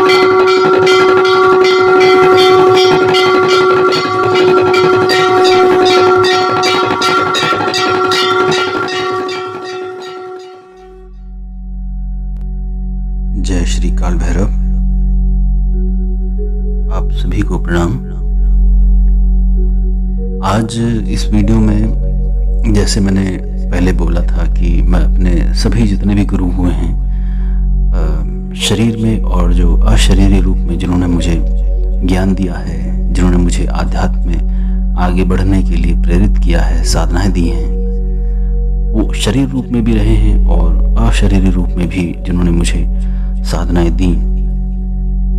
जय श्री काल भैरव। आप सभी को प्रणाम। आज इस वीडियो में, जैसे मैंने पहले बोला था कि मैं अपने सभी जितने भी गुरु हुए हैं शरीर में और जो अशरीरी रूप में जिन्होंने मुझे ज्ञान दिया है, जिन्होंने मुझे आध्यात्म में आगे बढ़ने के लिए प्रेरित किया है, साधनाएं दी हैं, वो शरीर रूप में भी रहे हैं और अशरीरी रूप में भी जिन्होंने मुझे साधनाएं दी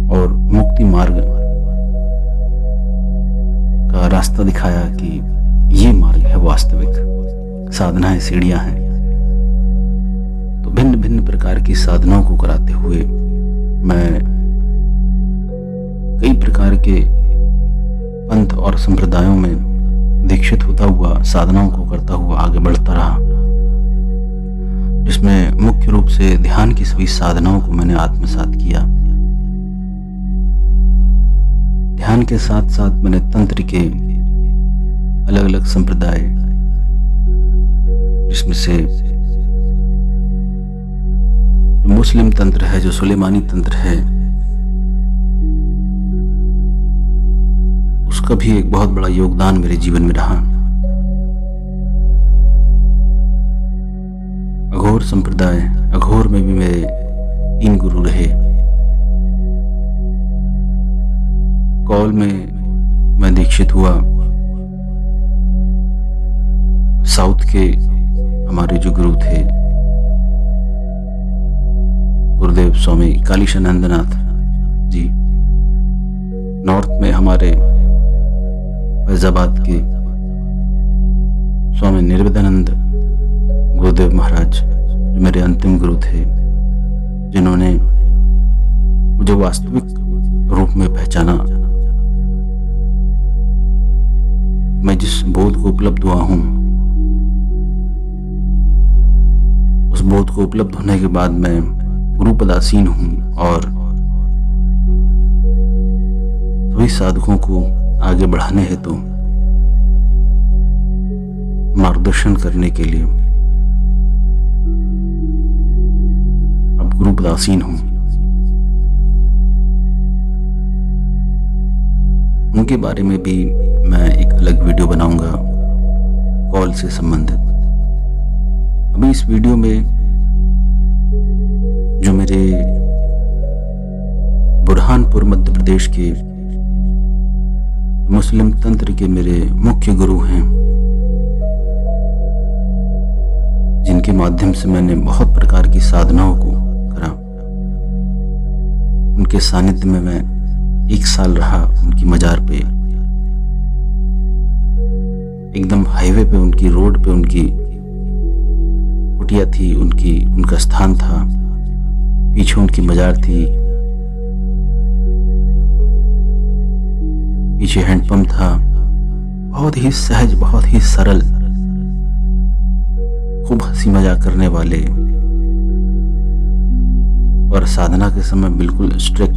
और मुक्ति मार्ग का रास्ता दिखाया कि ये मार्ग है वास्तविक। साधनाएं सीढ़ियां हैं। तो भिन्न भिन्न प्रकार की साधनाओं को कराते हुए मैं कई प्रकार के पंथ और संप्रदायों में दीक्षित होता हुआ साधनाओं को करता हुआ आगे बढ़ता रहा, जिसमें मुख्य रूप से ध्यान की सभी साधनाओं को मैंने आत्मसात किया। ध्यान के साथ साथ मैंने तंत्र के अलग अलग संप्रदाय, जिसमें से जो मुस्लिम तंत्र है, जो सुलेमानी तंत्र है, उसका भी एक बहुत बड़ा योगदान मेरे जीवन में रहा। अघोर संप्रदाय, अघोर में भी मेरे 3 गुरु रहे। कौल में मैं दीक्षित हुआ। साउथ के हमारे जो गुरु थे गुरुदेव स्वामी कालीशानंदनाथ जी। नॉर्थ में हमारे फैजाबाद के स्वामी निर्वेदानंद गुरुदेव महाराज, जो मेरे अंतिम गुरु थे, जिन्होंने मुझे वास्तविक रूप में पहचाना। मैं जिस बोध को उपलब्ध हुआ हूं, उस बोध को उपलब्ध होने के बाद मैं गुरु पदासीन हूं और सभी साधकों को आगे बढ़ाने हेतु मार्गदर्शन करने के लिए गुरु पदासीन हूं। उनके बारे में भी मैं एक अलग वीडियो बनाऊंगा कॉल से संबंधित। अभी इस वीडियो में जो मेरे बुरहानपुर मध्य प्रदेश के मुस्लिम तंत्र के मेरे मुख्य गुरु हैं, जिनके माध्यम से मैंने बहुत प्रकार की साधनाओं को करा, उनके सानिध्य में मैं 1 साल रहा। उनकी मजार पे, एकदम हाईवे पे, उनकी रोड पे उनकी कुटिया थी, उनका स्थान था। पीछे उनकी मजार थी, पीछे हैंडपंप था। बहुत ही सहज, बहुत ही सरल, खूब हंसी मजाक करने वाले और साधना के समय बिल्कुल स्ट्रिक्ट।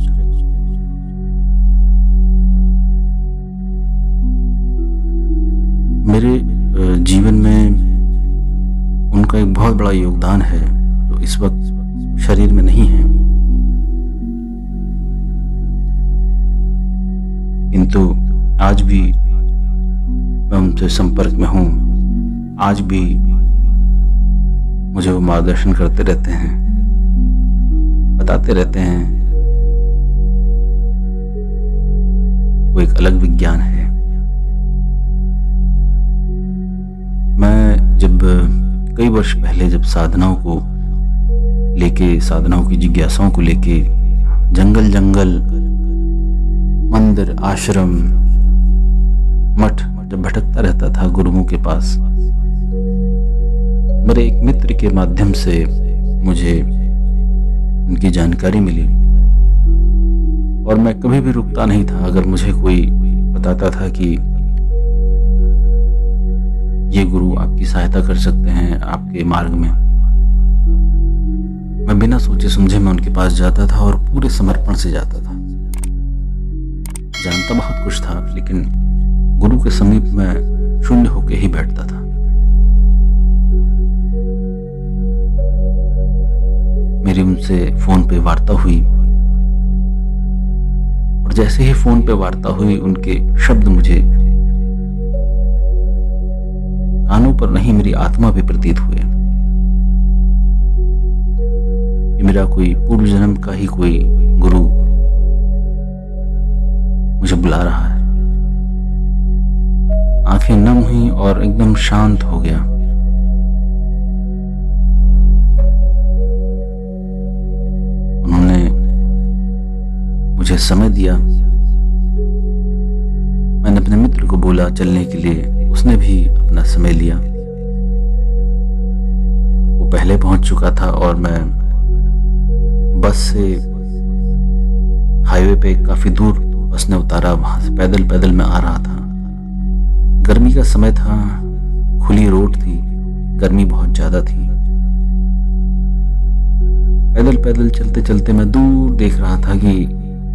मेरे जीवन में उनका एक बहुत बड़ा योगदान है, जो इस वक्त शरीर में नहीं है, किंतु आज भी मैं उनसे संपर्क में हूं। आज भी मुझे वो मार्गदर्शन करते रहते हैं, बताते रहते हैं। वो एक अलग विज्ञान है। मैं जब कई वर्ष पहले जब साधनाओं को लेके, साधनाओं की जिज्ञासाओं को लेके जंगल जंगल, मंदिर, आश्रम, मठ जब भटकता रहता था गुरुओं के पास, मेरे एक मित्र के माध्यम से मुझे उनकी जानकारी मिली और मैं कभी भी रुकता नहीं था। अगर मुझे कोई बताता था कि ये गुरु आपकी सहायता कर सकते हैं आपके मार्ग में, मैं बिना सोचे समझे मैं उनके पास जाता था और पूरे समर्पण से जाता था। जानता बहुत कुछ था, लेकिन गुरु के समीप मैं शून्य होकर ही बैठता था। मेरी उनसे फोन पे वार्ता हुई और जैसे ही फोन पे वार्ता हुई उनके शब्द मुझे कानों पर नहीं, मेरी आत्मा पे प्रतीत हुए। ये मेरा कोई पूर्व जन्म का ही कोई गुरु मुझे बुला रहा है। आंखें नम हुई और एकदम शांत हो गया। उन्होंने मुझे समय दिया। मैंने अपने मित्र को बोला चलने के लिए, उसने भी अपना समय लिया। वो पहले पहुंच चुका था और मैं बस से हाईवे पे काफी दूर बस ने उतारा। वहां से पैदल पैदल मैं आ रहा था। गर्मी का समय था, खुली रोड थी, गर्मी बहुत ज्यादा थी। पैदल पैदल चलते चलते मैं दूर देख रहा था कि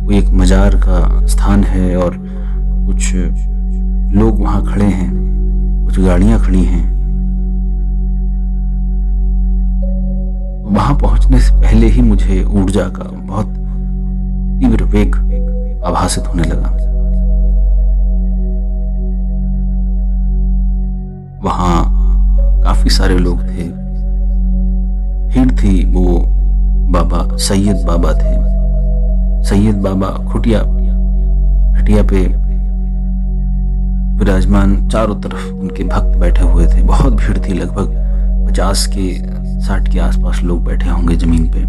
वो एक मजार का स्थान है और कुछ लोग वहां खड़े हैं, कुछ गाड़ियां खड़ी हैं। वहां पहुंचने से पहले ही मुझे ऊर्जा का बहुत तीव्र वेग आभासित होने लगा। वहां काफी सारे लोग थे, भीड़ थी। वो बाबा सैयद बाबा थे। सैयद बाबा खटिया पे विराजमान, चारों तरफ उनके भक्त बैठे हुए थे। बहुत भीड़ थी, लगभग 50-60 के आसपास लोग बैठे होंगे जमीन पे।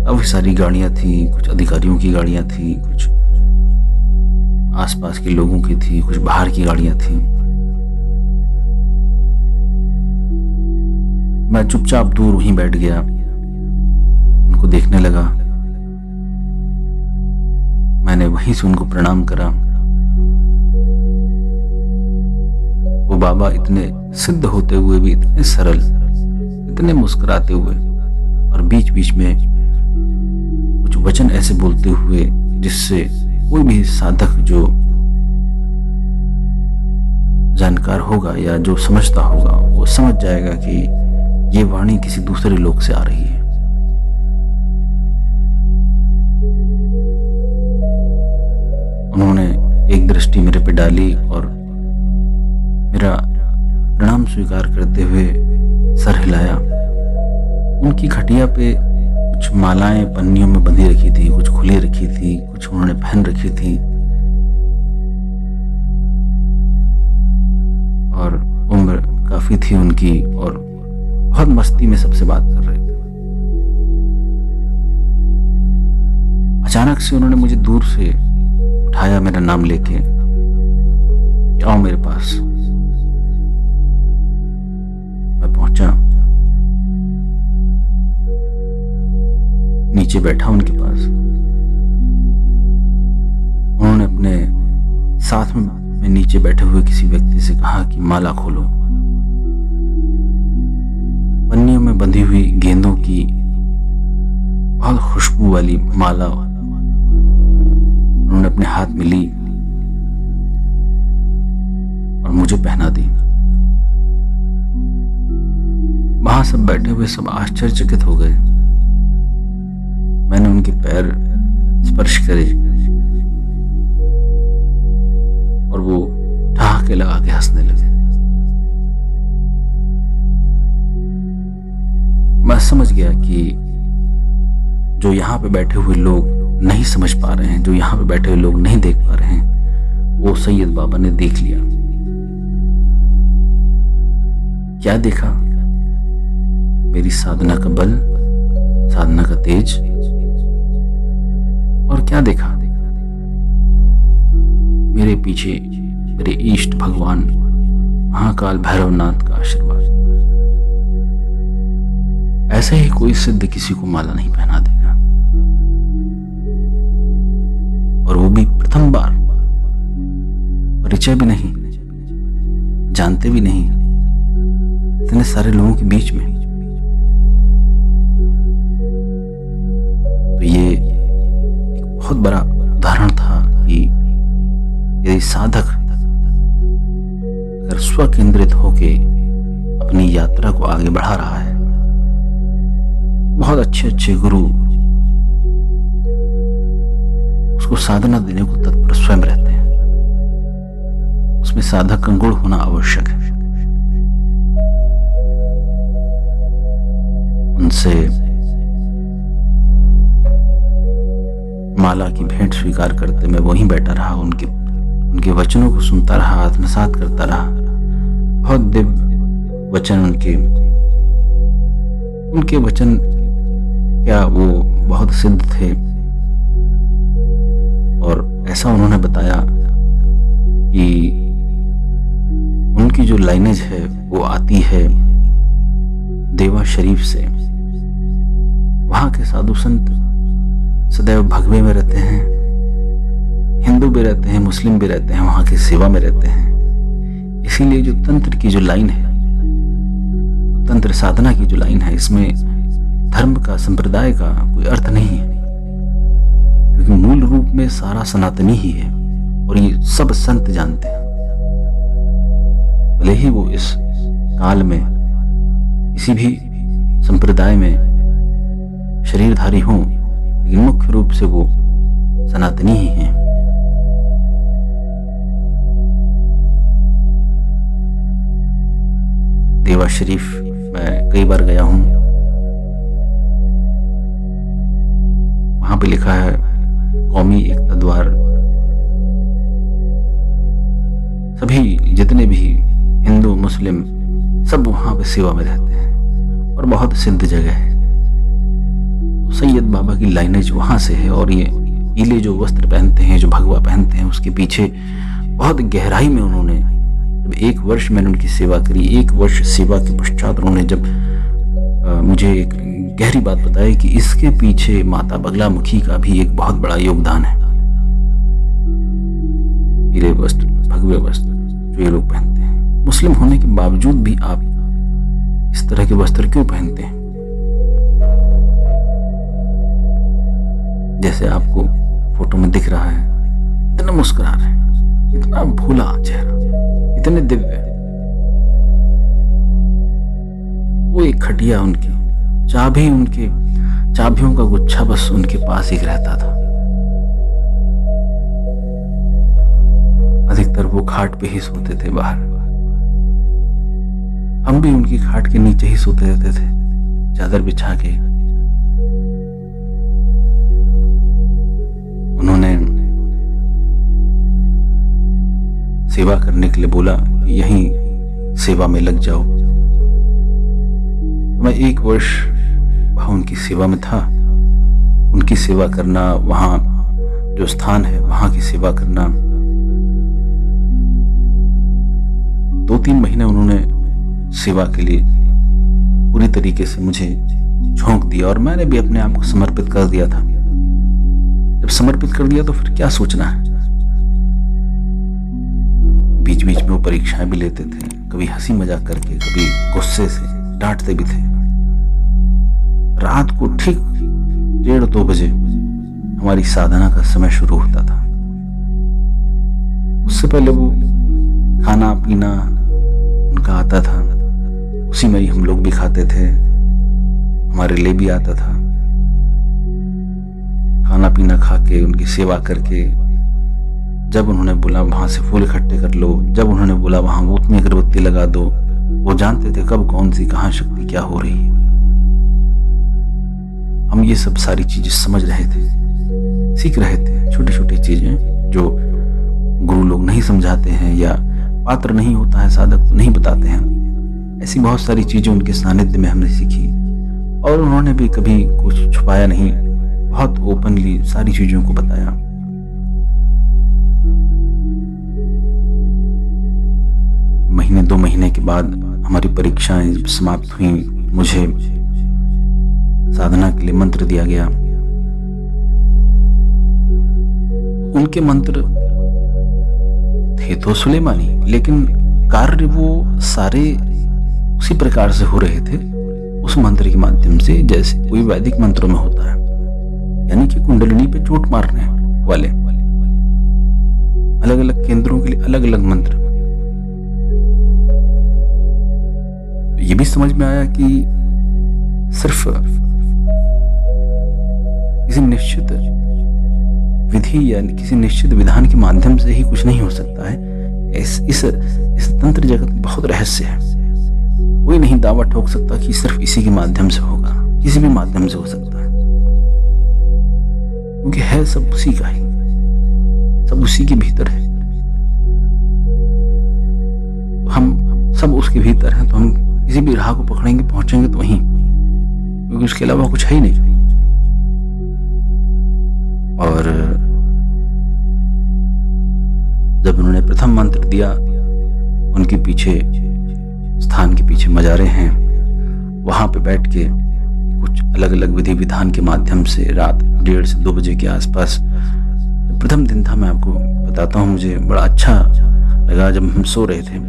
काफी सारी गाड़ियां थी, कुछ अधिकारियों की गाड़ियां थी, कुछ आसपास के लोगों की थी, कुछ बाहर की गाड़ियां थी। मैं चुपचाप दूर वहीं बैठ गया, उनको देखने लगा। मैंने वहीं से उनको प्रणाम करा। वो बाबा इतने सिद्ध होते हुए भी इतने सरल, इतने मुस्कुराते हुए और बीच बीच में कुछ वचन ऐसे बोलते हुए जिससे कोई भी साधक जो जानकार होगा या जो समझता होगा वो समझ जाएगा कि ये वाणी किसी दूसरे लोक से आ रही है। उन्होंने एक दृष्टि मेरे पे डाली और मेरा प्रणाम स्वीकार करते हुए सर हिलाया। उनकी खटिया पे कुछ मालाएं पन्नियों में बंधी रखी थी, कुछ खुली रखी थी, कुछ उन्होंने पहन रखी थी और उम्र काफी थी उनकी और बहुत मस्ती में सबसे बात कर रहे थे। अचानक से उन्होंने मुझे दूर से उठाया, मेरा नाम लेके, आओ मेरे पास। मैं पहुंचा, नीचे बैठा उनके पास। उन्होंने अपने साथ में नीचे बैठे हुए किसी व्यक्ति से कहा कि माला खोलो। पन्नियों में बंधी हुई गेंदों की बहुत खुशबू वाली माला उन्होंने अपने हाथ में ली और मुझे पहना दी। वहां सब बैठे हुए सब आश्चर्यचकित हो गए। मैंने उनके पैर स्पर्श करे और वो ठहाके लगा के हंसने लगे। मैं समझ गया कि जो यहाँ पे बैठे हुए लोग नहीं समझ पा रहे हैं, जो यहाँ पे बैठे हुए लोग नहीं देख पा रहे हैं, वो सैयद बाबा ने देख लिया। क्या देखा? मेरी साधना का बल, साधना का तेज। और क्या देखा? मेरे पीछे मेरे इष्ट भगवान महाकाल भैरवनाथ का आशीर्वाद। ऐसे ही कोई सिद्ध किसी को माला नहीं पहना देगा, और वो भी प्रथम बार। परिचय भी नहीं, जानते भी नहीं, इतने सारे लोगों के बीच में। बड़ा उदाहरण था कि यदि साधक अगर स्वकेंद्रित होके अपनी यात्रा को आगे बढ़ा रहा है, बहुत अच्छे अच्छे गुरु उसको साधना देने को तत्पर स्वयं रहते हैं। उसमें साधक का गुण होना आवश्यक है। उनसे माला की भेंट स्वीकार करते मैं वहीं बैठा रहा, उनके वचनों को सुनता रहा, आत्मसात करता रहा। बहुत दिव्य वचन उनके वचन क्या वो बहुत सिद्ध थे। और ऐसा उन्होंने बताया कि उनकी जो लाइनेज है वो आती है देवा शरीफ से। वहां के साधु संत सदैव भगवे में रहते हैं, हिंदू भी रहते हैं, मुस्लिम भी रहते हैं, वहां की सेवा में रहते हैं। इसीलिए जो तंत्र की जो लाइन है, तंत्र साधना की जो लाइन है, इसमें धर्म का, संप्रदाय का कोई अर्थ नहीं है, क्योंकि मूल रूप में सारा सनातनी ही है और ये सब संत जानते हैं। भले ही वो इस काल में किसी भी संप्रदाय में शरीरधारी हों, लेकिन मुख्य रूप से वो सनातनी ही हैं। देवा शरीफ मैं कई बार गया हूं। वहां पे लिखा है कौमी एकता द्वार। सभी जितने भी हिंदू मुस्लिम सब वहां पे सेवा में रहते हैं और बहुत सिद्ध जगह है। सैयद बाबा की लाइनेज वहां से है। और ये पीले जो वस्त्र पहनते हैं, जो भगवा पहनते हैं, उसके पीछे बहुत गहराई में उन्होंने, जब 1 वर्ष मैंने उनकी सेवा करी, 1 वर्ष सेवा के पश्चात उन्होंने जब मुझे एक गहरी बात बताई कि इसके पीछे माता बगलामुखी का भी एक बहुत बड़ा योगदान है। पीले वस्त्र, भगवे वस्त्र जो ये लोग पहनते हैं, मुस्लिम होने के बावजूद भी आप इस तरह के वस्त्र क्यों पहनते हैं? जैसे आपको फोटो में दिख रहा है, इतना मुस्कुरा रहे हैं, इतना भोला चेहरा, इतने दिव्य। वो एक खटिया, उनकी चाबियों का गुच्छा बस उनके पास ही रहता था। अधिकतर वो खाट पे ही सोते थे बाहर। हम भी उनकी खाट के नीचे ही सोते रहते थे, चादर बिछा के। उन्होंने सेवा करने के लिए बोला कि यहीं सेवा में लग जाओ। मैं 1 वर्ष वहां उनकी सेवा में था। उनकी सेवा करना, वहां जो स्थान है वहां की सेवा करना, 2-3 महीने उन्होंने सेवा के लिए पूरी तरीके से मुझे झोंक दिया और मैंने भी अपने आप को समर्पित कर दिया था। जब समर्पित कर दिया तो फिर क्या सोचना है। बीच बीच में वो परीक्षाएं भी लेते थे, कभी हंसी मजाक करके, कभी गुस्से से डांटते भी थे। रात को ठीक 1:30-2 बजे हमारी साधना का समय शुरू होता था। उससे पहले वो खाना पीना उनका आता था, उसी में ही हम लोग भी खाते थे, हमारे लिए भी आता था। खाना पीना खा के, उनकी सेवा करके, जब उन्होंने बोला वहां से फूल इकट्ठे कर लो, जब उन्होंने बोला वहां ऊँट में अगरबत्ती लगा दो, वो जानते थे कब कौन सी कहां शक्ति क्या हो रही है। हम ये सब सारी चीजें समझ रहे थे, सीख रहे थे, छोटी छोटी चीजें जो गुरु लोग नहीं समझाते हैं या पात्र नहीं होता है साधक तो नहीं बताते हैं। ऐसी बहुत सारी चीजें उनके सानिध्य में हमने सीखी और उन्होंने भी कभी कुछ छुपाया नहीं, बहुत ओपनली सारी चीजों को बताया। महीने 2 महीने के बाद हमारी परीक्षाएं जब समाप्त हुई, मुझे साधना के लिए मंत्र दिया गया। उनके मंत्र थे तो सुलेमानी, लेकिन कार्य वो सारे उसी प्रकार से हो रहे थे उस मंत्र के माध्यम से जैसे कोई वैदिक मंत्रों में होता है, यानी कि कुंडलिनी पे चोट मारना है वाले, अलग अलग केंद्रों के लिए अलग अलग मंत्र। ये भी समझ में आया कि सिर्फ किसी निश्चित विधि या किसी निश्चित विधान के माध्यम से ही कुछ नहीं हो सकता है। इस तंत्र जगत में बहुत रहस्य है। कोई नहीं दावा ठोक सकता कि सिर्फ इसी के माध्यम से होगा, किसी भी माध्यम से हो सकता है, क्योंकि है सब उसी का ही, सब उसी के भीतर है। तो हम सब उसके भीतर हैं, तो हम किसी भी राह को पकड़ेंगे, पहुंचेंगे तो वहीं, क्योंकि उसके अलावा कुछ है ही नहीं। और जब उन्होंने प्रथम मंत्र दिया, उनके पीछे, स्थान के पीछे मजारे हैं, वहां पे बैठ के कुछ अलग अलग विधि विधान के माध्यम से रात 1:30 से 2 बजे के आसपास, प्रथम दिन था, मैं आपको बताता हूँ, मुझे बड़ा अच्छा लगा। जब हम सो रहे थे,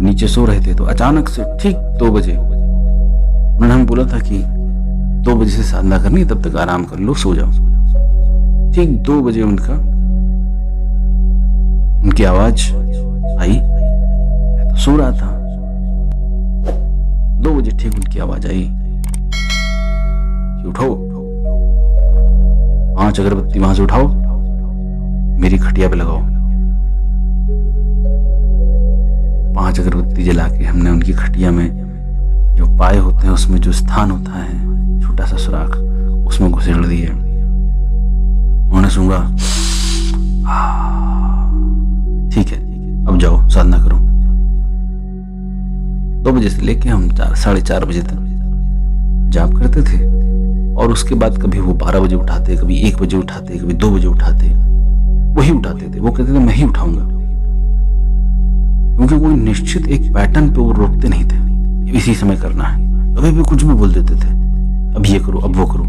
नीचे सो रहे थे, तो अचानक से ठीक 2 बजे उन्होंने हमें बोला था कि 2 बजे से साधना करनी, तब तक आराम कर लो, सो जाओ। ठीक 2 बजे उनकी आवाज आई। मैं तो सो रहा था। 2 बजे ठीक उनकी आवाज आई कि उठो, 5 अगरबत्ती वहां से उठाओ, मेरी खटिया पे लगाओ। 5 अगरबत्ती जला के हमने उनकी खटिया में जो पाए होते हैं, उसमें जो स्थान होता है, छोटा सा सुराख, उसमें घुसेड़ दिए। उन्होंने सूंघा, ठीक है, अब जाओ साधना करो। 2 बजे से लेके हम 4-4:30 बजे तक जाप करते थे। और उसके बाद कभी वो 12 बजे उठाते, कभी 1 बजे उठाते, कभी 2 बजे उठाते, वही उठाते थे। वो कहते थे मैं ही उठाऊंगा, क्योंकि कोई निश्चित एक पैटर्न पे वो रोकते नहीं थे, इसी समय करना है। कभी भी कुछ भी बोल देते थे, अब ये करो, अब वो करो।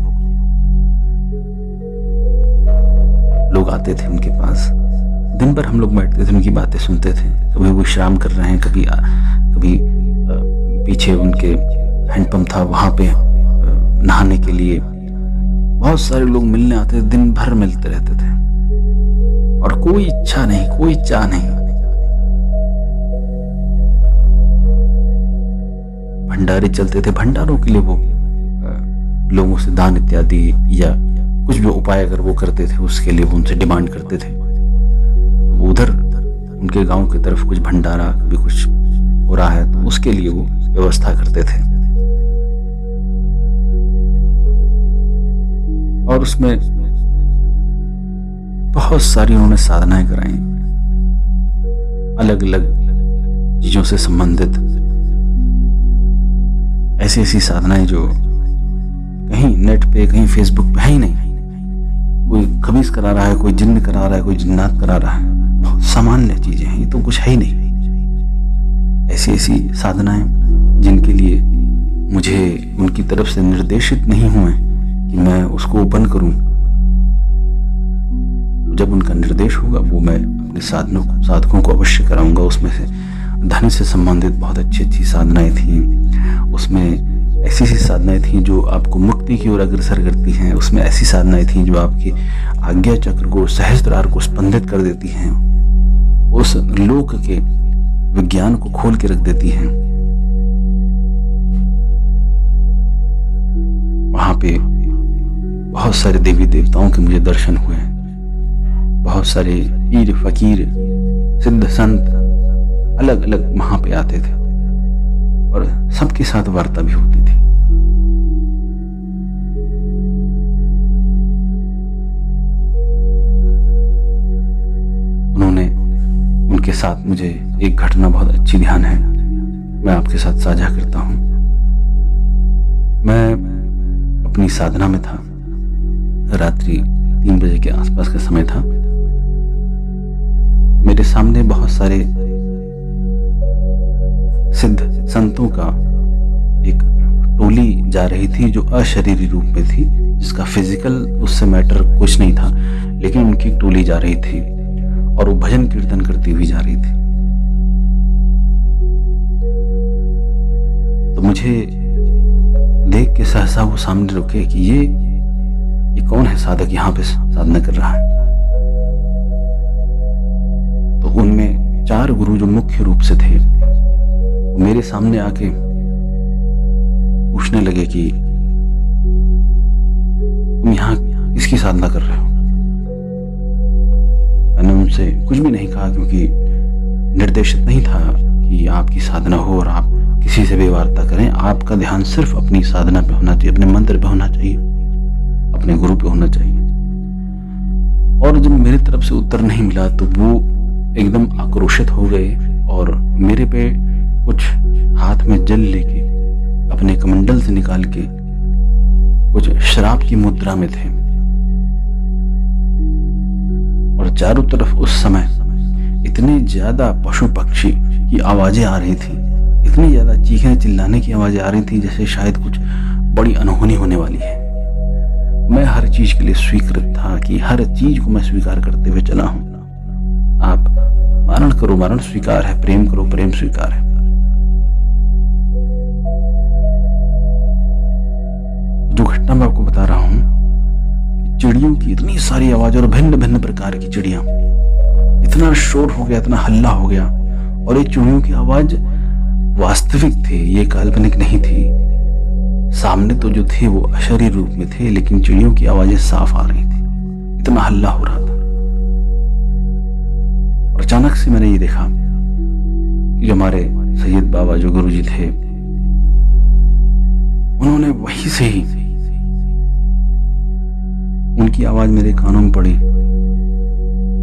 लोग आते थे उनके पास, दिन भर हम लोग बैठते थे, उनकी बातें सुनते थे। कभी वो विश्राम कर रहे हैं, कभी पीछे उनके हैंडपंप था, वहां पे नहाने के लिए बहुत सारे लोग मिलने आते थे, दिन भर मिलते रहते थे, और कोई इच्छा नहीं, कोई चाह नहीं। भंडारे चलते थे, भंडारों के लिए वो लोगों से दान इत्यादि या कुछ भी उपाय अगर वो करते थे, उसके लिए वो उनसे डिमांड करते थे। उधर उनके गांव की तरफ कुछ भंडारा, कभी कुछ हो रहा है, तो उसके लिए वो व्यवस्था करते थे। और उसमें बहुत सारी उन्होंने साधनाएं कराई, अलग अलग चीजों से संबंधित, ऐसी ऐसी साधनाएं जो कहीं नेट पे, कहीं फेसबुक पे है ही नहीं। कोई खबीस करा रहा है, कोई जिन्न करा रहा है, कोई जिन्नात करा रहा है, बहुत सामान्य चीजें हैं, ये तो कुछ है ही नहीं। ऐसी ऐसी साधनाएं जिनके लिए मुझे उनकी तरफ से निर्देशित नहीं हुए कि मैं उसको ओपन करूं। जब उनका निर्देश होगा, वो मैं अपने साधकों को अवश्य कराऊंगा। उसमें से धन से संबंधित बहुत अच्छी अच्छी साधनाएं थी, उसमें ऐसी ऐसी साधनाएं थी जो आपको मुक्ति की ओर अग्रसर करती हैं, उसमें ऐसी साधनाएं थी जो आपकी आज्ञा चक्र को, सहस्त्रार को स्पंदित कर देती हैं, उस लोक के विज्ञान को खोल के रख देती हैं। वहां पे बहुत सारे देवी देवताओं के मुझे दर्शन हुए, बहुत सारे पीर फकीर सिद्ध संत अलग अलग वहां पे आते थे, और सबके साथ वार्ता भी होती थी। उन्होंने, उनके साथ मुझे एक घटना बहुत अच्छी ध्यान है, मैं आपके साथ साझा करता हूं। मैं अपनी साधना में था, रात्रि 3 बजे के आसपास का समय था। मेरे सामने बहुत सारे सिद्ध संतों का एक टोली जा रही थी, जो अशरीरी रूप में थी, जिसका फिजिकल उससे मैटर कुछ नहीं था, लेकिन उनकी एक टोली जा रही थी और वो भजन कीर्तन करती हुई जा रही थी। तो मुझे देख के सहसा वो सामने रुके कि ये कौन है साधक यहाँ पे साधना कर रहा है। तो उनमें 4 गुरु जो मुख्य रूप से थे वो मेरे सामने आके पूछने लगे कि तुम यहाँ किसकी साधना कर रहे हो। मैंने उनसे कुछ भी नहीं कहा, क्योंकि निर्देशित नहीं था कि आपकी साधना हो और आप किसी से भी वार्ता करें। आपका ध्यान सिर्फ अपनी साधना पे होना चाहिए, अपने मंत्र पे होना चाहिए, अपने गुरु पे होना चाहिए। और जब मेरी तरफ से उत्तर नहीं मिला तो वो एकदम आक्रोशित हो गए और मेरे पे कुछ हाथ में जल लेके अपने कमंडल से निकाल के कुछ श्राप की मुद्रा में थे। और चारों तरफ उस समय इतने ज्यादा पशु पक्षी की आवाजें आ रही थी, इतनी ज्यादा चीखने चिल्लाने की आवाजें आ रही थी, जैसे शायद कुछ बड़ी अनहोनी होने वाली है। मैं हर चीज के लिए स्वीकृत था कि हर चीज को मैं स्वीकार करते हुए चला हूं। आप मारण करो, मारण स्वीकार है, प्रेम करो, प्रेम स्वीकार है। जो घटना मैं आपको बता रहा हूं, चिड़ियों की इतनी सारी आवाज और भिन्न भिन्न प्रकार की चिड़ियां, इतना शोर हो गया, इतना हल्ला हो गया। और ये चिड़ियों की आवाज वास्तविक थी, ये काल्पनिक नहीं थी। सामने तो जो थे वो अशरीर रूप में थे, लेकिन चिड़ियों की आवाजें साफ आ रही थी, इतना हल्ला हो रहा था। और अचानक से मैंने ये देखा कि जो हमारे सैयद बाबा जो गुरुजी थे, उन्होंने वहीं से ही उनकी आवाज मेरे कानों में पड़ी।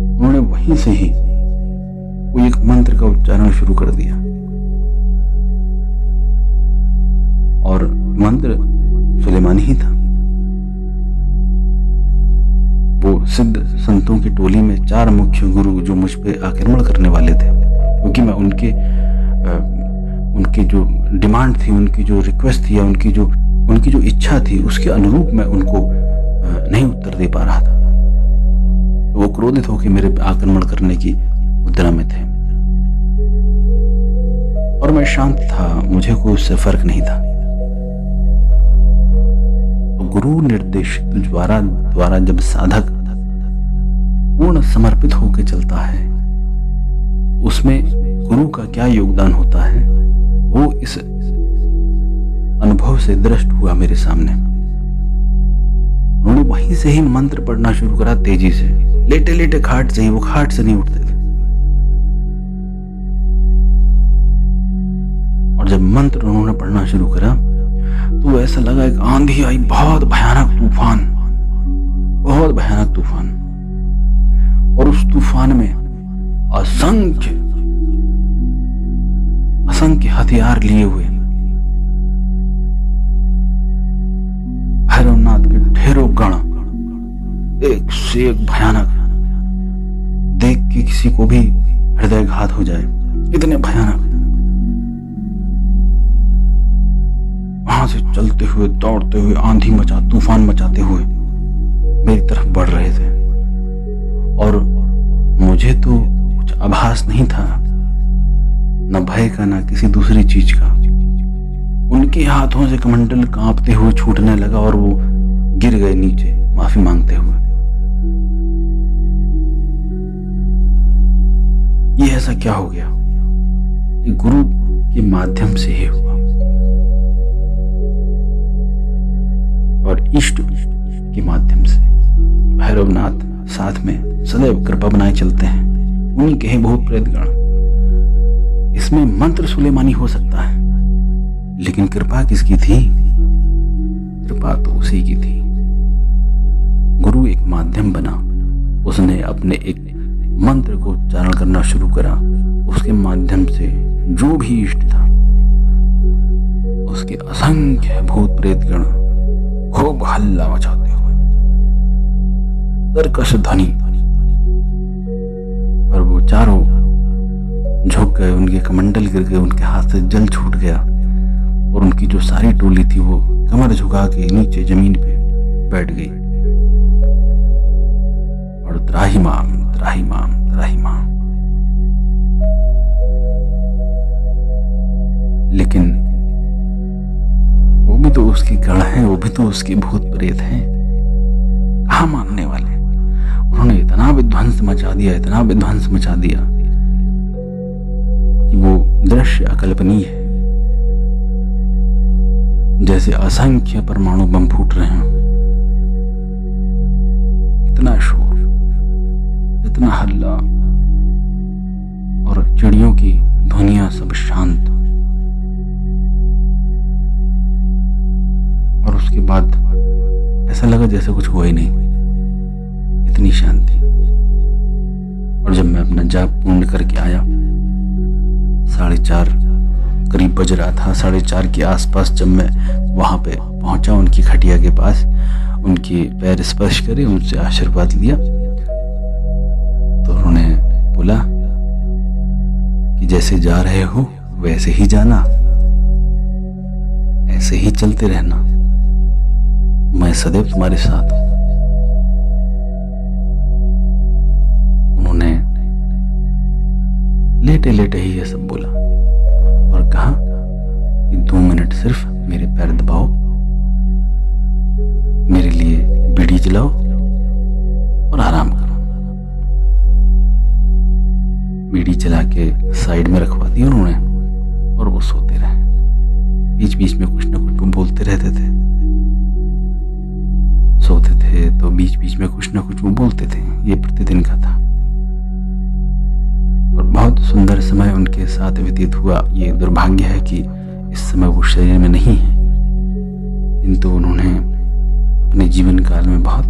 उन्होंने वहीं से ही कोई एक मंत्र का उच्चारण शुरू कर दिया और मंत्र सुलेमानी ही था। वो सिद्ध संतों की टोली में 4 मुख्य गुरु जो मुझ पे आक्रमण करने वाले थे, क्योंकि मैं उनकी जो डिमांड थी, उनकी जो रिक्वेस्ट थी या उनकी जो इच्छा थी, उसके अनुरूप मैं उनको नहीं उत्तर दे पा रहा था। तो वो क्रोधित होकर मेरे पे आक्रमण करने की मुद्रा में थे और मैं शांत था, मुझे कोई उससे फर्क नहीं था। तो गुरु निर्देशित द्वारा जब साधक पूर्ण समर्पित होकर चलता है, उसमें गुरु का क्या योगदान होता है वो इस अनुभव से दृष्ट हुआ मेरे सामने। उन्होंने वहीं से ही मंत्र पढ़ना शुरू करा तेजी से, लेटे लेटे खाट से ही, वो खाट से नहीं उठते थे। और जब मंत्र उन्होंने पढ़ना शुरू करा तो ऐसा लगा एक आंधी आई, बहुत भयानक तूफान, बहुत भयानक तूफान। और उस तूफान में असंख्य हथियार लिए हुए भैरवनाथ के ढेरों गण, एक से एक भयानक, देख के किसी को भी हृदयघात हो जाए, इतने भयानक। वहां से चलते हुए, दौड़ते हुए, आंधी तूफान मचाते हुए मेरी तरफ बढ़ रहे थे। और मुझे तो कुछ आभास नहीं था, न भय का, न किसी दूसरी चीज का। उनके हाथों से कमंडल कांपते हुए छूटने लगा और वो गिर गए नीचे माफी मांगते हुए। ये ऐसा क्या हो गया? ये गुरु के माध्यम से ही हुआ। और इष्ट के माध्यम से भैरवनाथ साथ में सदैव कृपा बनाए चलते हैं, उन्हीं के हैं भूत प्रेत गण। इसमें मंत्र सुलेमानी हो सकता है, लेकिन कृपा किसकी थी? कृपा तो उसी की थी। गुरु एक माध्यम बना, उसने अपने एक मंत्र को उच्चारण करना शुरू करा, उसके माध्यम से जो भी इष्ट था उसके असंख्य भूत प्रेत गण खूब हल्ला मचाते हुए, कर्कश ध्वनि, और वो चारों झुक गए, उनके कमंडल गिर गए, उनके हाथ से जल छूट गया और उनकी जो सारी टोली थी वो कमर झुका के नीचे जमीन पे बैठ गई और त्राहिमाम त्राहिमाम त्राहिमाम। लेकिन वो भी तो उसकी गण है, वो भी तो उसके भूत प्रेत हैं। कहाँ मानने वाले। उन्होंने इतना विध्वंस मचा दिया, इतना विध्वंस मचा दिया कि वो दृश्य अकल्पनीय है। जैसे असंख्य परमाणु बम फूट रहे हैं, इतना शोर, इतना हल्ला, और चिड़ियों की ध्वनियां सब शांत। और उसके बाद ऐसा लगा जैसे कुछ हुआ ही नहीं, इतनी शांति। और जब मैं अपना जाप पूर्ण करके आया, 4:30 करीब बज रहा था, 4:30 के आसपास जब मैं वहां पे पहुंचा उनकी खटिया के पास, उनके पैर स्पर्श करे, उनसे आशीर्वाद लिया, तो उन्होंने बोला कि जैसे जा रहे हो वैसे ही जाना, ऐसे ही चलते रहना, मैं सदैव तुम्हारे साथ हूं। उन्होंने लेटे लेटे ही ये सब बोला और कहा कि 2 मिनट सिर्फ मेरे पैर दबाओ, मेरे लिए बीड़ी जलाओ और आराम करो। बीड़ी जला के साइड में रखवा दी उन्होंने और वो सोते रहे। बीच बीच में कुछ ना कुछ वो बोलते रहते थे, सोते थे तो बीच बीच में कुछ ना कुछ वो बोलते थे। ये प्रतिदिन का था और बहुत सुंदर समय उनके साथ व्यतीत हुआ। ये दुर्भाग्य है कि इस समय वो शरीर में नहीं है, किंतु उन्होंने अपने जीवन काल में बहुत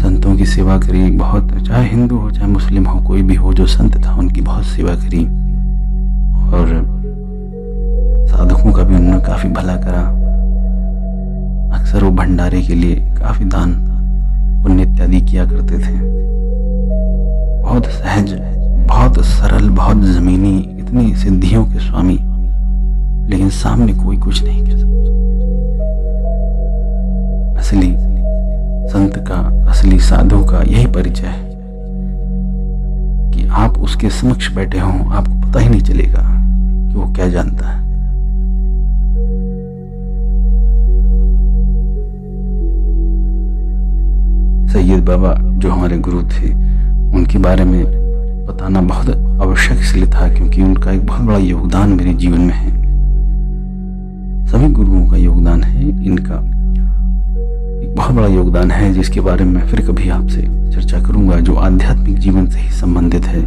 संतों की सेवा करी। बहुत, चाहे हिंदू हो चाहे मुस्लिम हो, कोई भी हो जो संत था उनकी बहुत सेवा करी और साधकों का भी उन्होंने काफी भला करा। अक्सर वो भंडारे के लिए काफी दान पुण्य इत्यादि किया करते थे। बहुत सहज, बहुत सरल, बहुत जमीनी, इतनी सिद्धियों के स्वामी, लेकिन सामने कोई कुछ नहीं कह सकता। असली संत का, असली साधु का यही परिचय है कि आप उसके समक्ष बैठे हों, आपको पता ही नहीं चलेगा कि वो क्या जानता है। सैयद बाबा जो हमारे गुरु थे, उनके बारे में बताना बहुत आवश्यक इसलिए था क्योंकि उनका एक बहुत बड़ा योगदान मेरे जीवन में है। सभी गुरुओं का योगदान है, इनका एक बहुत बड़ा योगदान है जिसके बारे में मैं फिर कभी आपसे चर्चा करूंगा, जो आध्यात्मिक जीवन से ही संबंधित है।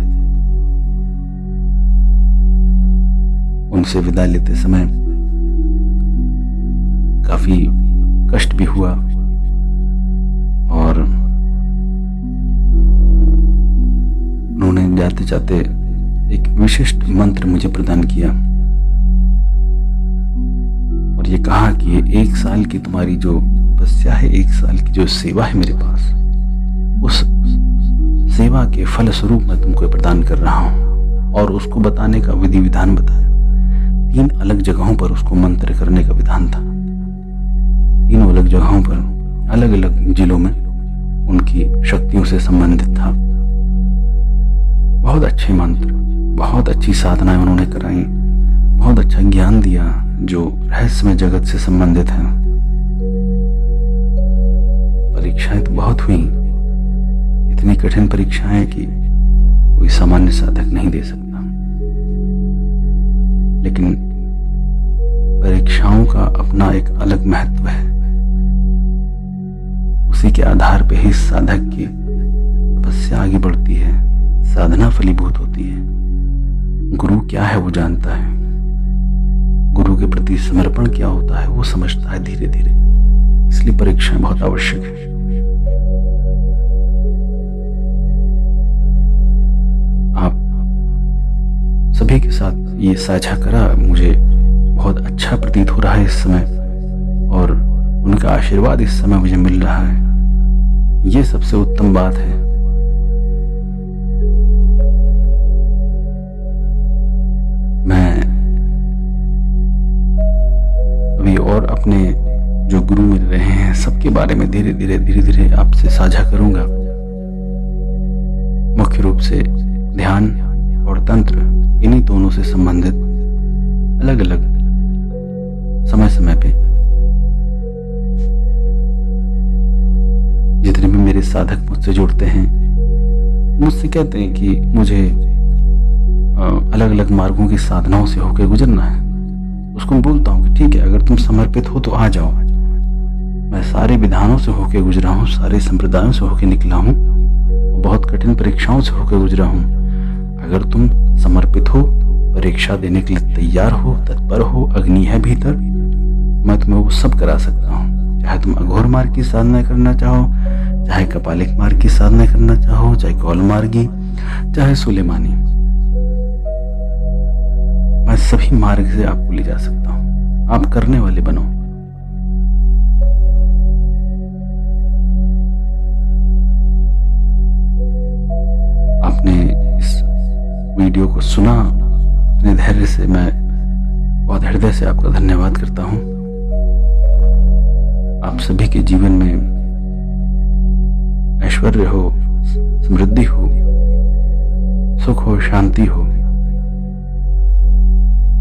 उनसे विदा लेते समय काफी कष्ट भी हुआ और उन्होंने जाते जाते एक विशिष्ट मंत्र मुझे प्रदान किया और ये कहा कि ये 1 साल की तुम्हारी जो तपस्या है, 1 साल की जो सेवा है मेरे पास, उस सेवा के फल स्वरूप मैं तुमको प्रदान कर रहा हूं। और उसको बताने का विधि विधान बताया। 3 अलग जगहों पर उसको मंत्र करने का विधान था। 3 अलग जगहों पर, अलग अलग जिलों में उनकी शक्तियों से संबंधित था। बहुत अच्छे मंत्र, बहुत अच्छी साधनाएं उन्होंने कराई, बहुत अच्छा ज्ञान दिया जो रहस्यमय जगत से संबंधित है। परीक्षाएं तो बहुत हुई, इतनी कठिन परीक्षाएं कि कोई सामान्य साधक नहीं दे सकता, लेकिन परीक्षाओं का अपना एक अलग महत्व है। उसी के आधार पर ही साधक की तपस्या आगे बढ़ती है, साधना फलीभूत होती है। गुरु क्या है वो जानता है, गुरु के प्रति समर्पण क्या होता है वो समझता है धीरे धीरे। इसलिए परीक्षाएं बहुत आवश्यक है। आप सभी के साथ ये साझा करा, मुझे बहुत अच्छा प्रतीत हो रहा है इस समय और उनका आशीर्वाद इस समय मुझे मिल रहा है। ये सबसे उत्तम बात है। मैं अभी और अपने जो गुरु मिल रहे हैं सबके बारे में धीरे धीरे आपसे साझा करूंगा। मुख्य रूप से ध्यान और तंत्र, इन्हीं दोनों से संबंधित अलग अलग समय समय पे जितने भी मेरे साधक मुझसे जुड़ते हैं, मुझसे कहते हैं कि मुझे अलग अलग मार्गों की साधनाओं से होकर गुजरना है। उसको बोलता हूँ कि ठीक है, अगर तुम समर्पित हो तो आ जाओ। मैं सारे विधानों से होकर गुजरा हूँ, सारे संप्रदायों से होकर निकला हूँ, बहुत कठिन परीक्षाओं से होकर गुजरा हूँ। अगर तुम समर्पित हो, परीक्षा देने के लिए तैयार हो, तत्पर हो, अग्नि है भीतर, मैं तुम्हें वो सब करा सकता हूँ। चाहे तुम अघोर मार्ग की साधना करना चाहो, चाहे कपालिक मार्ग की साधना करना चाहो, चाहे कौल मार्गी, चाहे सुलेमानी, मैं सभी मार्ग से आपको ले जा सकता हूँ। आप करने वाले बनो। आपने इस वीडियो को सुना, अपने धैर्य से मैं बहुत हृदय से आपका धन्यवाद करता हूँ। आप सभी के जीवन में ऐश्वर्य हो, समृद्धि हो, सुख हो, शांति हो,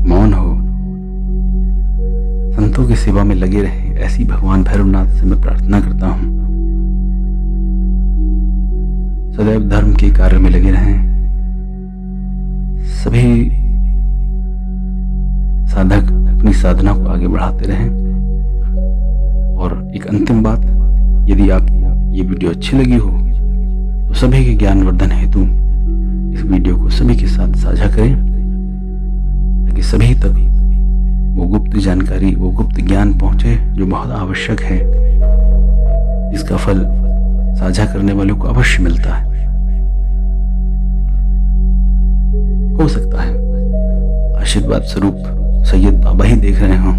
मौन हो, संतों की सेवा में लगे रहे, ऐसी भगवान भैरवनाथ से मैं प्रार्थना करता हूं। सदैव धर्म के कार्य में लगे रहें। सभी साधक अपनी साधना को आगे बढ़ाते रहें। और एक अंतिम बात, यदि आपको ये वीडियो अच्छी लगी हो तो सभी के ज्ञानवर्धन हेतु इस वीडियो को सभी के साथ साझा करें, ताकि सभी तक वो गुप्त जानकारी, वो गुप्त ज्ञान पहुंचे जो बहुत आवश्यक है, जिसका फल साझा करने वालों को अवश्य मिलता है। हो सकता है आशीर्वाद स्वरूप सैयद बाबा ही देख रहे हों,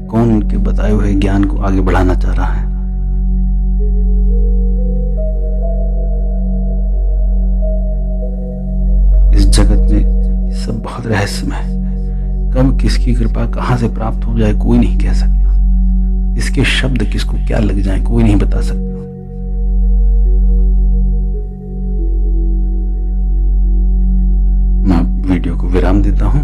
कौन उनके बताए हुए ज्ञान को आगे बढ़ाना चाह रहा है। इस जगत में सब बहुत रहस्यमय है। कब किसकी कृपा कहां से प्राप्त हो जाए कोई नहीं कह सकता। इसके शब्द किसको क्या लग जाए कोई नहीं बता सकता। मैं वीडियो को विराम देता हूं।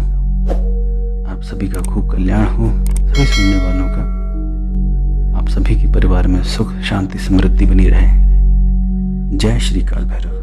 आप सभी का खूब कल्याण हो, सभी सुनने वालों का। आप सभी के परिवार में सुख, शांति, समृद्धि बनी रहे। जय श्री काल भैरव।